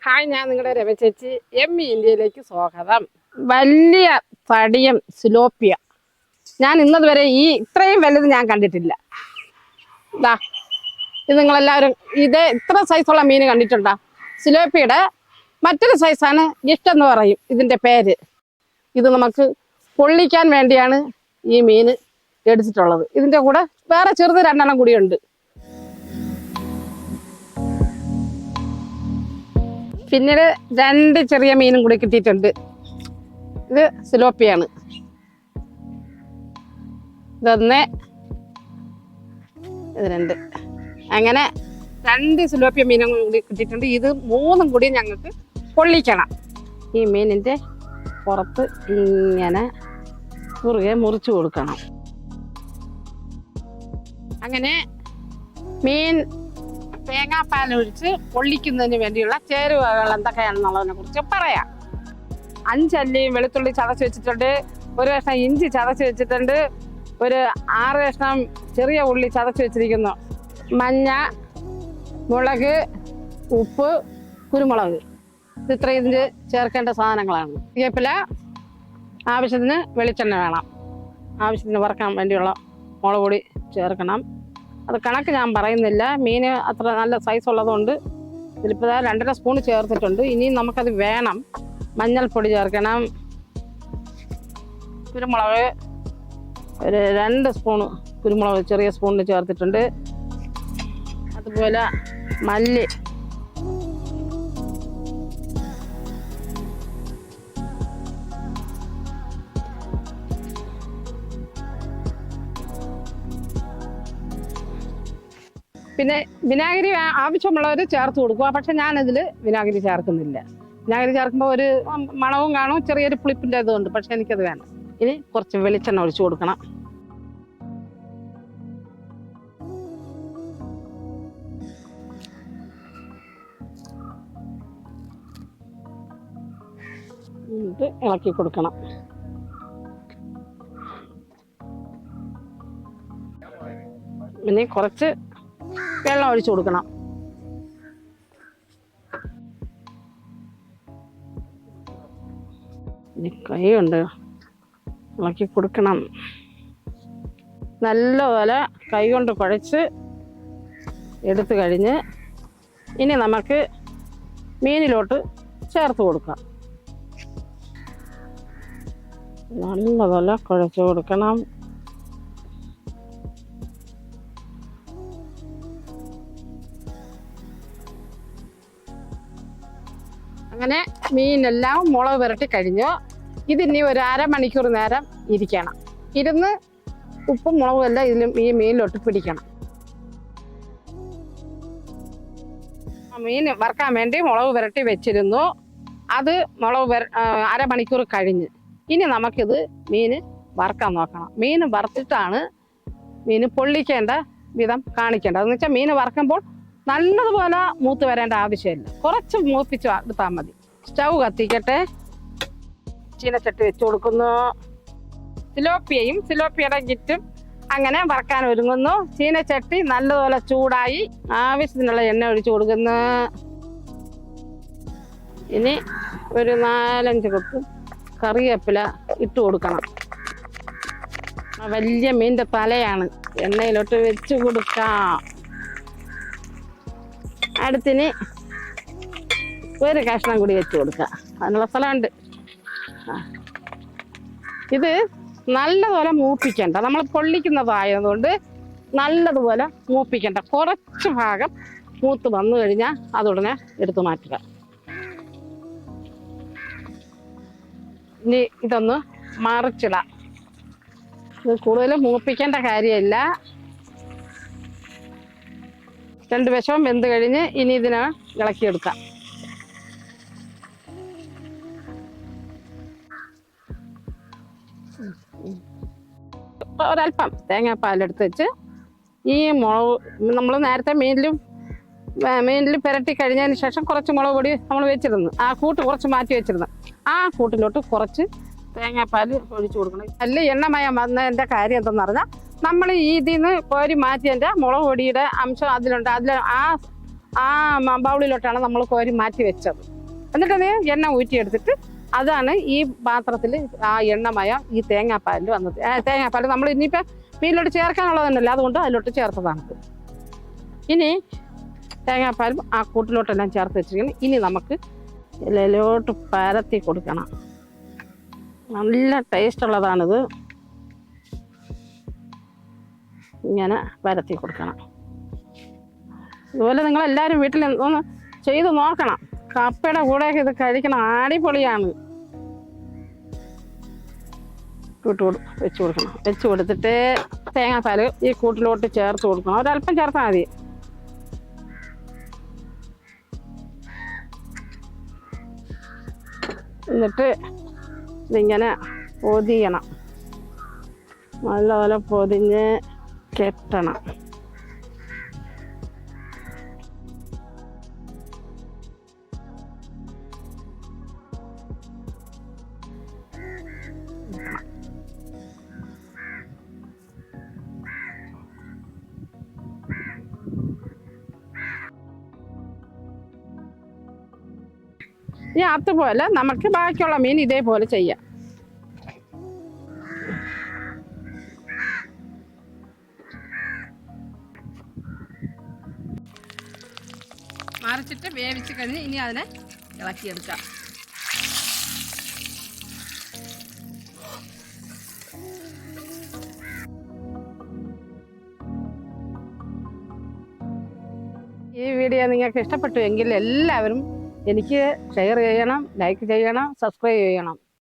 Hi, ഞാൻ നിങ്ങളുടെ രമ ചേച്ചി. ഇന്ത്യയിലേക്ക് സ്വാഗതം. വലിയ തടിയം സിലോപ്പിയ ഞാൻ ഇന്നതുവരെ ഇത്രയും വലുത് ഞാൻ കണ്ടിട്ടില്ല. ഇതാ, ഇത് നിങ്ങളെല്ലാവരും ഇത്ര സൈസുള്ള മീൻ കണ്ടിട്ടുണ്ടോ? സിലോപ്പിയുടെ മറ്റൊരു സൈസാണ് ഗിഫ്റ്റ് എന്ന് പറയും ഇതിൻ്റെ പേര്. ഇത് നമുക്ക് പൊള്ളിക്കാൻ വേണ്ടിയാണ് ഈ മീൻ എടുത്തിട്ടുള്ളത്. ഇതിൻ്റെ കൂടെ വേറെ ചെറുത് 2 എണ്ണം കൂടിയുണ്ട്. പിന്നീട് 2 ചെറിയ മീനും കൂടി കിട്ടിയിട്ടുണ്ട്. ഇത് സിലോപ്പിയാണ്. ഇതൊന്ന്, ഇത് 2. അങ്ങനെ 2 സിലോപ്പിയ മീനും കൂടി കിട്ടിയിട്ടുണ്ട്. ഇത് 3 കൂടി ഞങ്ങൾക്ക് പൊള്ളിക്കണം. ഈ മീനിൻ്റെ പുറത്ത് ഇങ്ങനെ കുറുകെ മുറിച്ച് കൊടുക്കണം. അങ്ങനെ മീൻ തേങ്ങാപ്പാലൊഴിച്ച് പൊള്ളിക്കുന്നതിന് വേണ്ടിയുള്ള ചേരുവകൾ എന്തൊക്കെയാണെന്നുള്ളതിനെ കുറിച്ച് പറയാം. 5 അല്ലിയും വെളുത്തുള്ളി ചതച്ച് വെച്ചിട്ടുണ്ട്. 1 കഷ്ണം ഇഞ്ചി ചതച്ച് വെച്ചിട്ടുണ്ട്. ഒരു 6 കഷ്ണം ചെറിയ ഉള്ളി ചതച്ച് വെച്ചിരിക്കുന്നു. മഞ്ഞ, മുളക്, ഉപ്പ്, കുരുമുളക്, ഇത്ര ഇതിന് ചേർക്കേണ്ട സാധനങ്ങളാണ്. വേപ്പില, ആവശ്യത്തിന് വെളിച്ചെണ്ണ വേണം. ആവശ്യത്തിന് വറക്കാൻ വേണ്ടിയുള്ള മുളക് പൊടി ചേർക്കണം. അത് കണക്ക് ഞാൻ പറയുന്നില്ല. മീൻ അത്ര നല്ല സൈസ് ഉള്ളതുകൊണ്ട് ഇതിലിപ്പോൾ 2.5 സ്പൂൺ ചേർത്തിട്ടുണ്ട്. ഇനിയും നമുക്കത് വേണം. മഞ്ഞൾപ്പൊടി ചേർക്കണം. കുരുമുളക് ഒരു 2 സ്പൂൺ കുരുമുളക് ചെറിയ സ്പൂണിൽ ചേർത്തിട്ടുണ്ട്. അതുപോലെ മല്ലി, പിന്നെ വിനാഗിരി ആവശ്യമുള്ളവർ ചേർത്ത് കൊടുക്കുക. പക്ഷെ ഞാനിതിൽ വിനാഗിരി ചേർക്കുന്നില്ല. വിനാഗിരി ചേർക്കുമ്പോൾ ഒരു മണവും കാണും, ചെറിയൊരു പുളിപ്പിൻ്റെ ഇതുണ്ട്. പക്ഷെ എനിക്കത് വേണം. ഇനി കുറച്ച് വെളിച്ചെണ്ണ ഒഴിച്ചു കൊടുക്കണം. എന്നിട്ട് ഇളക്കി കൊടുക്കണം. ഇനി കുറച്ച് വെള്ളം ഒഴിച്ചു കൊടുക്കണം. ഇനി കൈ കൊണ്ട് ഇളക്കി കൊടുക്കണം. നല്ലപോലെ കൈ കൊണ്ട് കുഴച്ച് എടുത്തു കഴിഞ്ഞ് ഇനി നമുക്ക് മീനിലോട്ട് ചേർത്ത് കൊടുക്കാം. നല്ലപോലെ കുഴച്ച് കൊടുക്കണം. അങ്ങനെ മീനെല്ലാം മുളക് പുരട്ടി കഴിഞ്ഞു. ഇതിനി ഒരു 1/2 മണിക്കൂർ നേരം ഇരിക്കണം. ഇരുന്ന് ഉപ്പും മുളകും എല്ലാം ഈ മീനിലോട്ട് പിടിക്കണം. മീൻ വറുക്കാൻ വേണ്ടി മുളക് പുരട്ടി വെച്ചിരുന്നു. അത് 1/2 മണിക്കൂർ കഴിഞ്ഞ് ഇനി നമുക്കിത് മീൻ വറുക്കാൻ നോക്കണം. മീൻ വറുത്തിട്ടാണ് മീൻ പൊള്ളിക്കേണ്ട വിധം കാണിക്കേണ്ടത്. എന്ന് വെച്ചാൽ മീൻ വറുക്കുമ്പോൾ നല്ലതുപോലെ മൂത്ത് വരേണ്ട ആവശ്യമില്ല. കുറച്ച് മൂപ്പിച്ച് എടുത്താൽ മതി. സ്റ്റൗ കത്തിക്കട്ടെ. ചീനച്ചട്ടി വെച്ച് കൊടുക്കുന്നു. സിലോപ്പിയുടെ ഗിറ്റും അങ്ങനെ വറക്കാൻ ഒരുങ്ങുന്നു. ചീനച്ചട്ടി നല്ലതുപോലെ ചൂടായി. ആവശ്യത്തിനുള്ള എണ്ണ ഒഴിച്ചു കൊടുക്കുന്നു. ഇനി ഒരു 4-5 കൊത്ത് കറിവേപ്പില ഇട്ട് കൊടുക്കണം. വലിയ മീൻ്റെ തലയാണ്. എണ്ണയിലോട്ട് വെച്ച് കൊടുക്കാം. അടുത്തിന് 1 കഷ്ണം കൂടി വെച്ച് കൊടുക്കാം. അതിനുള്ള സ്ഥലമുണ്ട്. ഇത് നല്ലതുപോലെ മൂപ്പിക്കണ്ട. നമ്മൾ പൊള്ളിക്കുന്നതായതുകൊണ്ട് നല്ലതുപോലെ മൂപ്പിക്കണ്ട. കുറച്ച് ഭാഗം മൂത്ത് വന്നു കഴിഞ്ഞാൽ അതുടനെ എടുത്തു മാറ്റുക. ഇനി ഇതൊന്ന് മറിച്ചിടാം. ഇത് കൂടുതൽ മൂപ്പിക്കേണ്ട കാര്യമില്ല. 2 വശവും വെന്ത് കഴിഞ്ഞ് ഇനി ഇതിനെ ഇളക്കിയെടുക്കാം. ഒരല്പം തേങ്ങാപ്പാലെടുത്ത് വെച്ച് ഈ മുളക് നമ്മൾ നേരത്തെ മീനിൽ പുരട്ടി കഴിഞ്ഞതിന് ശേഷം കുറച്ച് മുളക് പൊടി നമ്മൾ വെച്ചിരുന്നു. ആ കൂട്ട് കുറച്ച് മാറ്റി വെച്ചിരുന്നു. ആ കൂട്ടിലോട്ട് കുറച്ച് തേങ്ങാപ്പാൽ ഒഴിച്ചു കൊടുക്കണം. നല്ല എണ്ണമയം വന്നതിൻ്റെ കാര്യം എന്തെന്ന് പറഞ്ഞാൽ നമ്മൾ ഇതിൽ നിന്ന് കോരി മാറ്റിയതിൻ്റെ മുളക് പൊടിയുടെ അംശം അതിലുണ്ട്. ആ ബൗളിലോട്ടാണ് നമ്മൾ കോരി മാറ്റി വെച്ചത്. എന്നിട്ട് അത് എണ്ണ ഊറ്റിയെടുത്തിട്ട് അതാണ് ഈ പാത്രത്തിൽ ആ എണ്ണമയം ഈ തേങ്ങാപ്പാലിൽ വന്നത്. തേങ്ങാപ്പാൽ നമ്മൾ ഇനിയിപ്പോൾ മീനിലോട്ട് ചേർക്കാനുള്ളത് തന്നെയല്ല, അതുകൊണ്ട് അതിലോട്ട് ചേർത്തതാണത്. ഇനി തേങ്ങാപ്പാലും ആ കൂട്ടിലോട്ടെല്ലാം ചേർത്ത് വെച്ചിരിക്കണം. ഇനി നമുക്ക് ഇലയിലോട്ട് പരത്തി കൊടുക്കണം. നല്ല ടേസ്റ്റ് ഉള്ളതാണിത്. ഇങ്ങനെ പരത്തി കൊടുക്കണം. ഇതുപോലെ നിങ്ങളെല്ലാവരും വീട്ടിൽ ഒന്ന് ചെയ്ത് നോക്കണം. കപ്പയുടെ കൂടെയൊക്കെ ഇത് കഴിക്കണം, അടിപൊളിയാണ്. വെച്ച് കൊടുക്കണം. വെച്ച് കൊടുത്തിട്ട് തേങ്ങാപ്പാൽ ഈ കൂട്ടിലോട്ട് ചേർത്ത് കൊടുക്കണം. ഒരല്പം ചേർത്താൽ മതി. എന്നിട്ട് ഇതിങ്ങനെ പൊതിയണം. നല്ലപോലെ പൊതിഞ്ഞ് കെട്ടണം. ഇനി അതുപോലെ നമുക്ക് ബാക്കിയുള്ള മീൻ ഇതേപോലെ ചെയ്യാം. മറിച്ചിട്ട് വേവിച്ച് കഴിഞ്ഞ് ഇനി അതിനെ ഇളക്കിയെടുക്കാം. ഈ വീഡിയോ നിങ്ങൾക്ക് ഇഷ്ടപ്പെട്ടു എങ്കിൽ എല്ലാവരും എനിക്ക് ഷെയർ ചെയ്യണം, ലൈക്ക് ചെയ്യണം, സബ്സ്ക്രൈബ് ചെയ്യണം.